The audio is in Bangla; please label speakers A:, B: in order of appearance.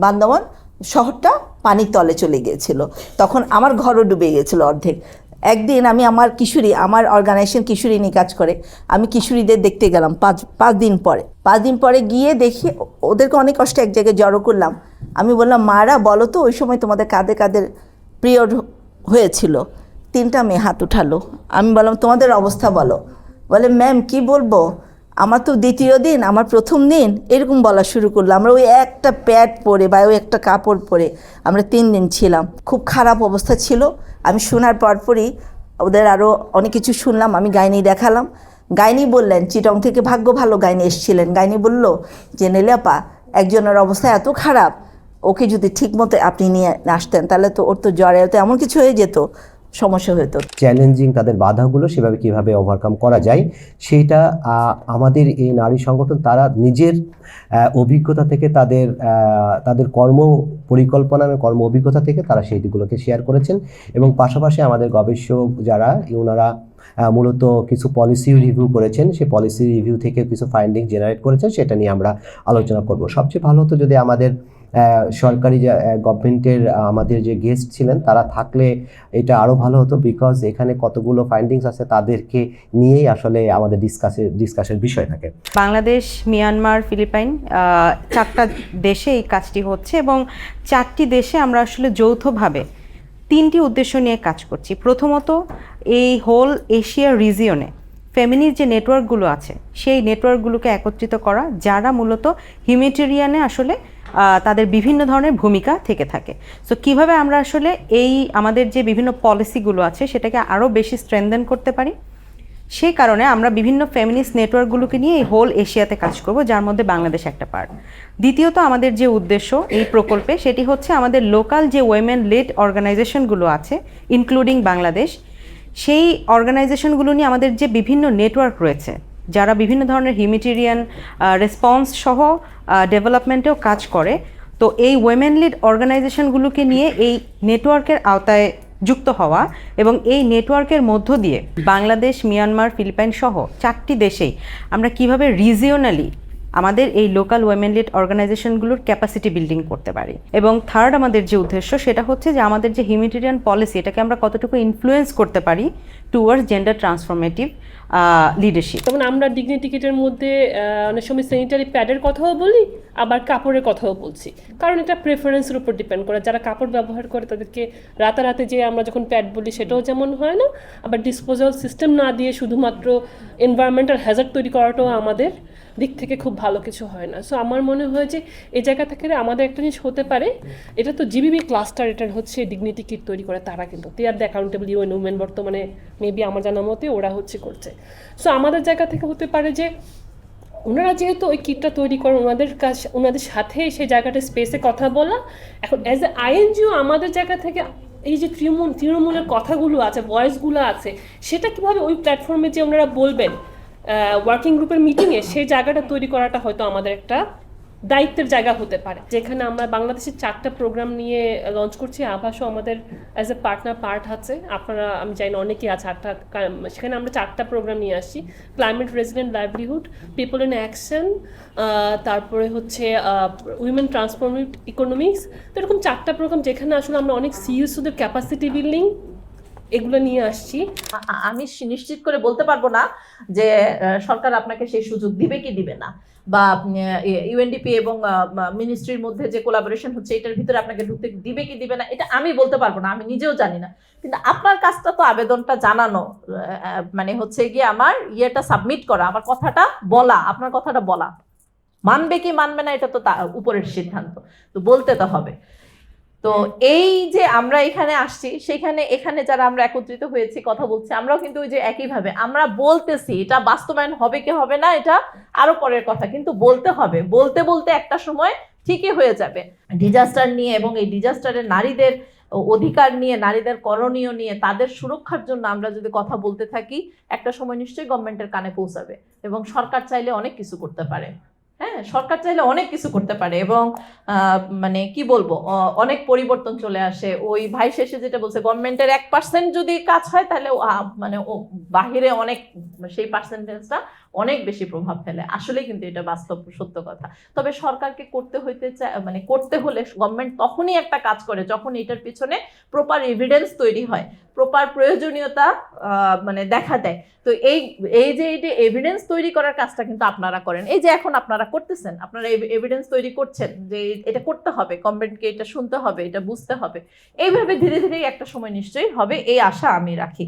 A: বান্দরবান শহরটা পানির তলে চলে গিয়েছিল, তখন আমার ঘরও ডুবে গিয়েছিল অর্ধেক। একদিন আমি আমার অর্গানাইজেশন কিশোরী নিয়ে কাজ করে, আমি কিশোরীদের দেখতে গেলাম পাঁচ দিন পরে গিয়ে দেখি ওদেরকে অনেক কষ্টে এক জায়গায় জড়ো করলাম। আমি বললাম, মারা বলো তো ওই সময় তোমাদের কাদের পিরিয়ড হয়েছিল? 3টা মেয়ে হাত উঠালো। আমি বললাম, তোমাদের অবস্থা বলো। বলে, ম্যাম কি বলবো, আমার তো দ্বিতীয় দিন, আমার প্রথম দিন, এরকম বলা শুরু করলো। আমরা ওই একটা প্যাড পরে বা ওই একটা কাপড় পরে আমরা 3 দিন ছিলাম। খুব খারাপ অবস্থা ছিল। আমি শোনার পরপরই ওদের আরও অনেক কিছু শুনলাম, আমি গাইনি দেখালাম। গাইনি বললেন, চিটং থেকে ভাগ্য ভালো গাইনি এসেছিলেন, গাইনি বলল যে নেলিয়াপা একজনের অবস্থা এত খারাপ, ওকে যদি ঠিক মতো আপনি নিয়ে আসতেন তাহলে তো ওর তো জ্বরে হতো, এমন কিছু হয়ে যেত, সমস্যা হতো।
B: চ্যালেঞ্জিং তাদের বাধাগুলো সেভাবে কিভাবে ওভারকাম করা যায় সেইটা আমাদের এই নারী সংগঠন তারা নিজের অভিজ্ঞতা থেকে তাদের কর্ম পরিকল্পনা এবং কর্ম অভিজ্ঞতা থেকে তারা সেই দিকগুলোকে শেয়ার করেছেন। এবং পাশাপাশি আমাদের গবেষক যারা ওনারা মূলত কিছু পলিসি রিভিউ করেছেন, সেই পলিসি রিভিউ থেকে কিছু ফাইন্ডিং জেনারেট করেছেন, সেটা নিয়ে আমরা আলোচনা করব। সবচেয়ে ভালো হতো যদি আমাদের সরকারি গভর্নমেন্টের আমাদের যে গেস্ট ছিলেন তারা থাকলে এটা আরও ভালো হতো, বিকজ এখানে কতগুলো ফাইন্ডিংস আছে তাদেরকে নিয়েই আসলে আমাদের ডিসকাসের বিষয় থাকে।
C: বাংলাদেশ, মিয়ানমার, ফিলিপাইন 4টা দেশে এই কাজটি হচ্ছে এবং 4টি দেশে আমরা আসলে যৌথভাবে 3টি উদ্দেশ্য নিয়ে কাজ করছি। প্রথমত, এই হোল এশিয়া রিজিয়নে ফেমিনিস্ট যে নেটওয়ার্কগুলো আছে সেই নেটওয়ার্কগুলোকে একত্রিত করা, যারা মূলত হিউম্যানিটেরিয়ানে আসলে তাদের বিভিন্ন ধরনের ভূমিকা থেকে থাকে। সো কীভাবে আমরা আসলে এই আমাদের যে বিভিন্ন পলিসিগুলো আছে সেটাকে আরও বেশি স্ট্রেনথেন করতে পারি, সেই কারণে আমরা বিভিন্ন ফেমিনিস্ট নেটওয়ার্কগুলোকে নিয়ে এই হোল এশিয়াতে কাজ করব, যার মধ্যে বাংলাদেশ একটা পার্ট। দ্বিতীয়ত, আমাদের যে উদ্দেশ্য এই প্রকল্পে সেটি হচ্ছে আমাদের লোকাল যে ওয়েমেন লিড অর্গানাইজেশনগুলো আছে ইনক্লুডিং বাংলাদেশ, সেই অর্গানাইজেশনগুলো নিয়ে আমাদের যে বিভিন্ন নেটওয়ার্ক রয়েছে যারা বিভিন্ন ধরনের হিউম্যানিটেরিয়ান রেসপন্স সহ ডেভেলপমেন্টেও কাজ করে, তো এই ওয়েমেন লিড অর্গানাইজেশনগুলোকে নিয়ে এই নেটওয়ার্কের আওতায় যুক্ত হওয়া এবং এই নেটওয়ার্কের মধ্য দিয়ে বাংলাদেশ, মিয়ানমার, ফিলিপাইন সহ 4টি দেশেই আমরা কিভাবে রিজিওনালি আমাদের এই লোকাল ওয়েমেন লিড অর্গানাইজেশনগুলোর ক্যাপাসিটি বিল্ডিং করতে পারি। এবং থার্ড, আমাদের যে উদ্দেশ্য সেটা হচ্ছে যে আমাদের যে হিউম্যানিটেরিয়ান পলিসি এটাকে আমরা কতটুকু ইনফ্লুয়েন্স করতে পারি টুয়ার্ডস জেন্ডার ট্রান্সফরমেটিভ লিডারশিপ।
D: যেমন আমরা ডিগনিটি কিটের মধ্যে অনেক সময় স্যানিটারি প্যাডের কথাও বলি, আবার কাপড়ের কথাও বলছি, কারণ এটা প্রেফারেন্সের উপর ডিপেন্ড করে। যারা কাপড় ব্যবহার করে তাদেরকে রাতারাতি যে আমরা যখন প্যাড বলি সেটাও যেমন হয় না, আবার ডিসপোজাল সিস্টেম না দিয়ে শুধুমাত্র এনভায়রনমেন্টাল হ্যাজার্ড তৈরি করাটাও আমাদের দিক থেকে খুব ভালো কিছু হয় না। সো আমার মনে হয় যে এই জায়গা থেকে আমাদের একটা জিনিস হতে পারে, এটা তো জিবিবি ক্লাস্টার, এটা হচ্ছে ডিগনিটি কিট তৈরি করে তারা, কিন্তু they are the accountable UN women বর্তমানে মেবি আমার জানা মতে ওরা হচ্ছে করছে। সো আমাদের জায়গা থেকে হতে পারে যে ওনারা যেহেতু ওই কিটটা তৈরি করেন, ওনাদের সাথে সেই জায়গাটা স্পেসে কথা বলা। এখন অ্যাজ এ আইএনজিও আমাদের জায়গা থেকে এই যে তৃণমূলের কথাগুলো আছে, ভয়েসগুলো আছে, সেটা কীভাবে ওই প্ল্যাটফর্মে যে ওনারা বলবেন ওয়ার্কিং গ্রুপের মিটিংয়ে, সেই জায়গাটা তৈরি করাটা হয়তো আমাদের একটা দায়িত্বের জায়গা হতে পারে। যেখানে আমরা বাংলাদেশের 4টা প্রোগ্রাম নিয়ে লঞ্চ করছি, আভাসও আমাদের অ্যাজ এ পার্ট আছে, আপনারা আমি জানি না অনেকেই আছে 8টা, সেখানে আমরা 4টা প্রোগ্রাম নিয়ে আসছি। Climate resilient livelihood, people in action, তারপরে হচ্ছে উইমেন ট্রান্সফরমেটিভ ইকোনমিক্স। তো এরকম 4টা প্রোগ্রাম যেখানে আসলে আমরা অনেক সিইওদের ক্যাপাসিটি বিল্ডিং এগুলো নিয়ে আসছি।
E: আমি নিশ্চিত করে বলতে পারবো না যে সরকার আপনাকে সেই সুযোগ দিবে কি দিবে না, বা ইউএনডিপি এবং মিনিস্ট্রির মধ্যে যে কোলাবোরেশন হচ্ছে এটার ভিতরে আপনাকে ঢুকতে দিবে কি দিবে না, এটা আমি বলতে পারবো না, আমি নিজেও জানি না। কিন্তু আপনার কাজটা তো আবেদনটা জানানো, মানে হচ্ছে গিয়ে আমার ইয়েটা সাবমিট করা, আমার কথাটা বলা, আপনার কথাটা বলা, মানবে কি মানবে না এটা তো উপরের সিদ্ধান্ত, তো বলতে তো হবে। তো এই যে আমরা এখানে আসছি, এখানে যারা আমরা একত্রিত হয়েছি কথা বলছি, আমরাও কিন্তু ওই যে একইভাবে আমরা বলতেছি, এটা বাস্তবায়ন হবে কি হবে না এটা আরো পরের কথা, কিন্তু বলতে হবে, বলতে বলতে একটা সময় ঠিকই হয়ে যাবে। ডিজাস্টার নিয়ে এবং এই ডিজাস্টারের নারীদের অধিকার নিয়ে, নারীদের করণীয় নিয়ে, তাদের সুরক্ষার জন্য আমরা যদি কথা বলতে থাকি, একটা সময় নিশ্চয়ই গভর্নমেন্টের কানে পৌঁছাবে এবং সরকার চাইলে অনেক কিছু করতে পারে। হ্যাঁ, সরকার চাইলে অনেক কিছু করতে পারে এবং মানে কি বলবো, অনেক পরিবর্তন চলে আসে। ওই ভাই শেষে যেটা বলছে, গভর্নমেন্টের 1% যদি কাজ হয় তাহলে মানে ও বাহিরে অনেক, সেই পার্সেন্টেজটা অনেক বেশি প্রভাব ফেলে। আসলে কিন্তু এটা বাস্তব সত্য কথা। তবে সরকারকে করতে হলে গভর্নমেন্ট তখনই একটা কাজ করে যখন এটার পিছনে প্রপার এভিডেন্স তৈরি হয়, প্রপার প্রয়োজনীয়তা মানে দেখা দেয়। তো এই যে এভিডেন্স তৈরি করার কাজটা কিন্তু আপনারা করেন। এই যে এখন আপনারা করতেছেন, আপনারা এভিডেন্স তৈরি করছেন যে এটা করতে হবে, গভর্নমেন্টকে এটা শুনতে হবে, এটা বুঝতে হবে। এইভাবে ধীরে ধীরে একটা সময় নিশ্চয়ই হবে, এই আশা আমি রাখি।